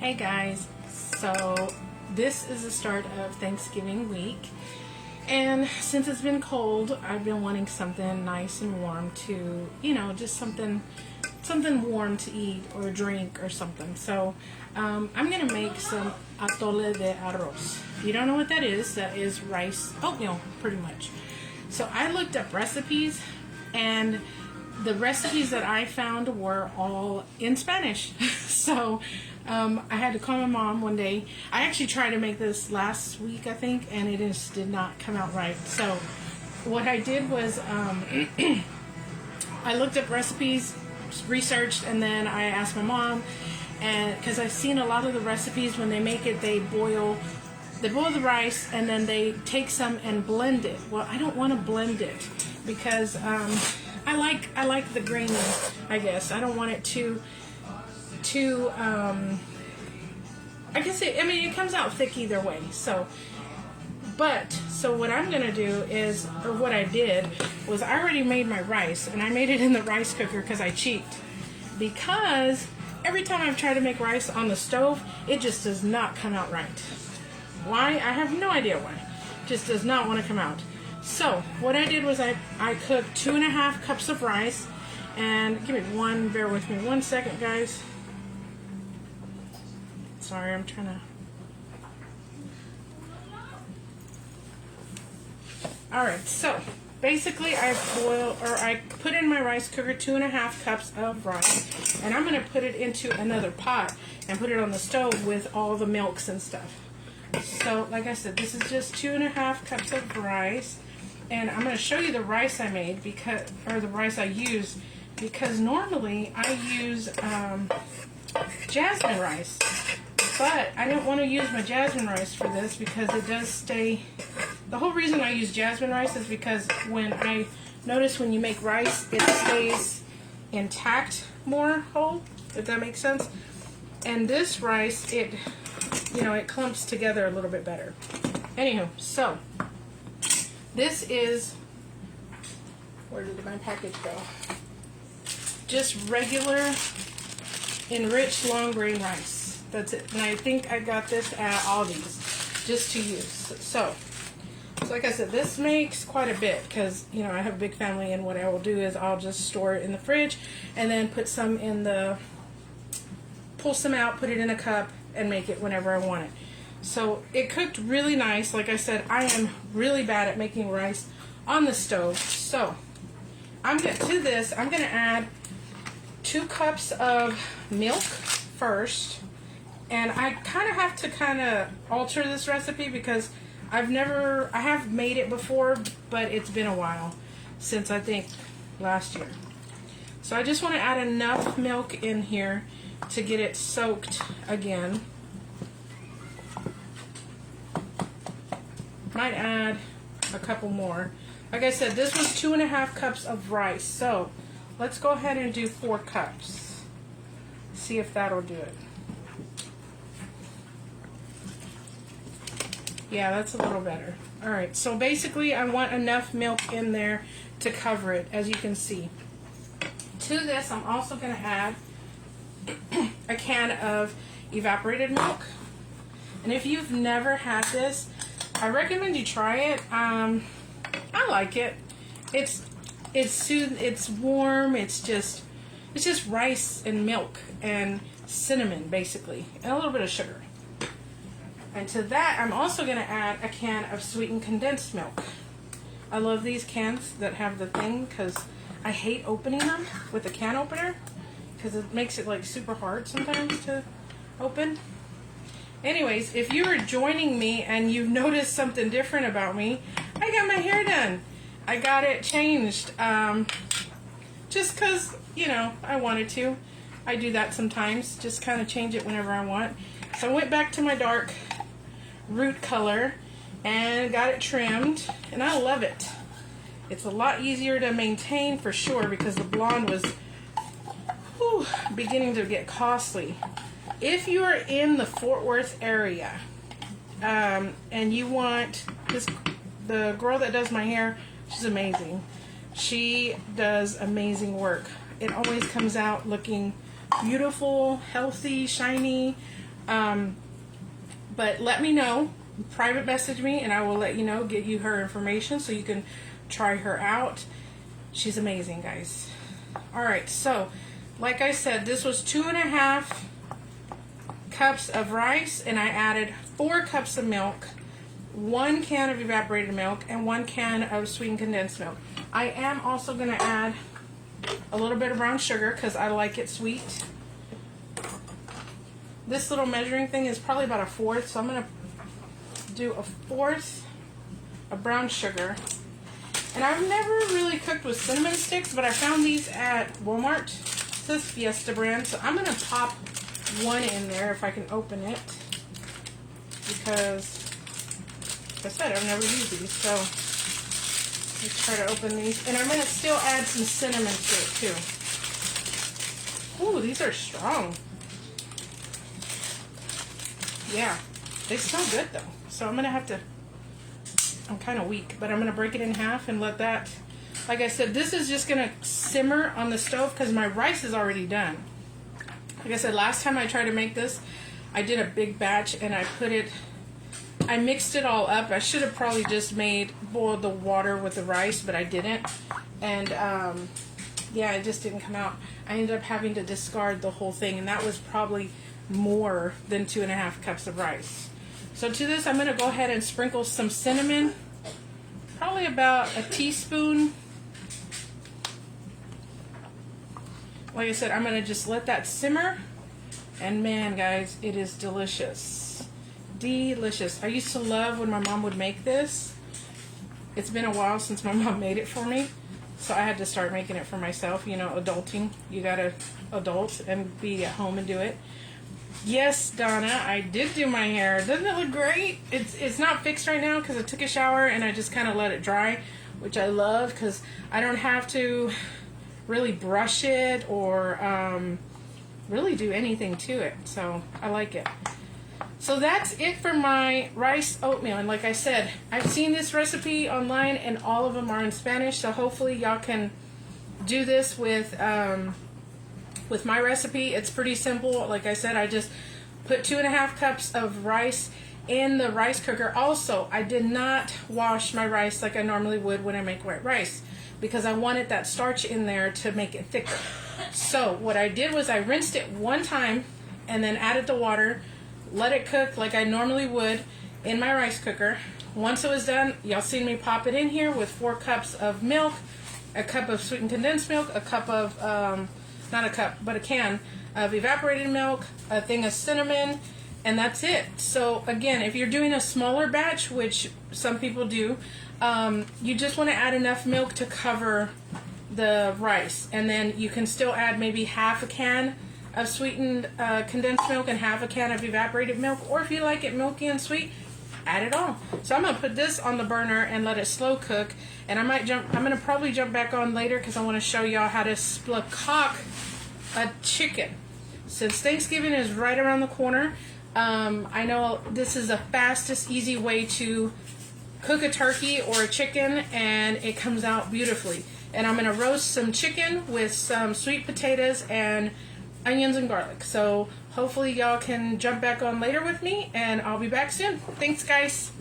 Hey guys, so this is the start of Thanksgiving week, and since it's been cold, I've been wanting something nice and warm to, just something warm to eat or drink or something. So I'm gonna make some Atole de Arroz. If you don't know what that is rice, oatmeal, pretty much. So I looked up recipes, and the recipes that I found were all in Spanish. So I had to call my mom one day. I actually tried to make this last week, I think, and it just did not come out right. So what I did was I looked up recipes, researched, and then I asked my mom, and because I've seen a lot of the recipes, when they make it, they boil the rice and then they take some and blend it. Well, I don't want to blend it because I like the grainy, I guess. I don't want it too I guess it comes out thick either way. So what I'm gonna do is, or what I did was, I already made my rice, and I made it in the rice cooker because I cheat. Because every time I've tried to make rice on the stove, it just does not come out right. Why? I have no idea why. It just does not want to come out. So what I did was I cooked 2.5 cups of rice, and bear with me 1 second, guys. Sorry, I'm trying to. Alright, so basically I put in my rice cooker 2.5 cups of rice, and I'm going to put it into another pot and put it on the stove with all the milks and stuff. So like I said, this is just 2.5 cups of rice, and I'm going to show you the rice I made, the rice I use, because normally I use jasmine rice. But I don't want to use my jasmine rice for this because it does stay. The whole reason I use jasmine rice is because when you make rice, it stays intact more whole, if that makes sense. And this rice, it clumps together a little bit better. Anywho, so this is, where did my package go? Just regular enriched long grain rice. That's it. And I think I got this at Aldi's just to use. So like I said, this makes quite a bit because, I have a big family, and what I will do is I'll just store it in the fridge and then pull some out, put it in a cup, and make it whenever I want it. So it cooked really nice. Like I said, I am really bad at making rice on the stove. So to this, I'm going to add 2 cups of milk first. And I have to alter this recipe because I have made it before, but it's been a while since, I think, last year. So I just want to add enough milk in here to get it soaked again. Might add a couple more. Like I said, this was 2.5 cups of rice. So let's go ahead and do 4 cups. See if that'll do it. Yeah, that's a little better. Alright, so basically I want enough milk in there to cover it, as you can see. To this, I'm also going to add a can of evaporated milk. And if you've never had this, I recommend you try it. I like it. It's warm. It's just rice and milk and cinnamon, basically, and a little bit of sugar. And to that, I'm also going to add a can of sweetened condensed milk. I love these cans that have the thing because I hate opening them with a can opener because it makes it super hard sometimes to open. Anyways, if you are joining me and you've noticed something different about me, I got my hair done. I got it changed just because, I wanted to. I do that sometimes, just kind of change it whenever I want. So I went back to my dark root color and got it trimmed, and I love it. It's a lot easier to maintain for sure because the blonde was beginning to get costly. If you are in the Fort Worth area and you want the girl that does my hair, she's amazing. She does amazing work. It always comes out looking beautiful, healthy, shiny. But let me know, private message me, and I will let you know, get you her information so you can try her out. She's amazing, guys. Alright, so like I said, this was 2.5 cups of rice, and I added 4 cups of milk, 1 can of evaporated milk, and 1 can of sweetened condensed milk. I am also going to add a little bit of brown sugar because I like it sweet. This little measuring thing is probably about 1/4, so I'm going to do 1/4 of brown sugar. And I've never really cooked with cinnamon sticks, but I found these at Walmart. This is Fiesta brand, so I'm going to pop 1 in there if I can open it, because like I said, I've never used these, so let's try to open these. And I'm going to still add some cinnamon to it too. Ooh, these are strong. Yeah, they smell good though. So I'm going to have to, I'm kind of weak, but I'm going to break it in half and let that, like I said, this is just going to simmer on the stove because my rice is already done. Like I said, last time I tried to make this, I did a big batch and I mixed it all up. I should have probably just boiled the water with the rice, but I didn't. And yeah, it just didn't come out. I ended up having to discard the whole thing, and that was probably more than 2.5 cups of rice. So to this, I'm going to go ahead and sprinkle some cinnamon, probably about a teaspoon. Like I said, I'm going to just let that simmer, and man, guys, it is delicious. Delicious. I used to love when my mom would make this. It's been a while since my mom made it for me, so I had to start making it for myself. You know, adulting. You gotta adult and be at home and do it. Yes, Donna, I did do my hair. Doesn't it look great? It's not fixed right now because I took a shower and I just kind of let it dry, which I love because I don't have to really brush it or really do anything to it. So I like it. So that's it for my rice oatmeal. And like I said, I've seen this recipe online and all of them are in Spanish. So hopefully y'all can do this with my recipe. It's pretty simple. Like I said, I just put 2.5 cups of rice in the rice cooker. Also, I did not wash my rice like I normally would when I make white rice because I wanted that starch in there to make it thicker. So what I did was I rinsed it 1 time and then added the water, let it cook like I normally would in my rice cooker. Once it was done, y'all seen me pop it in here with 4 cups of milk, a cup of sweetened condensed milk, a cup of not a cup, but a can of evaporated milk, a thing of cinnamon, and that's it. So again, if you're doing a smaller batch, which some people do, you just want to add enough milk to cover the rice, and then you can still add maybe half a can of sweetened condensed milk and half a can of evaporated milk, or if you like it milky and sweet, add it all. So I'm going to put this on the burner and let it slow cook, and I'm going to probably jump back on later because I want to show y'all how to splacock a chicken. Since Thanksgiving is right around the corner, I know this is the fastest, easy way to cook a turkey or a chicken, and it comes out beautifully. And I'm going to roast some chicken with some sweet potatoes and onions and garlic. So hopefully y'all can jump back on later with me, and I'll be back soon. Thanks, guys.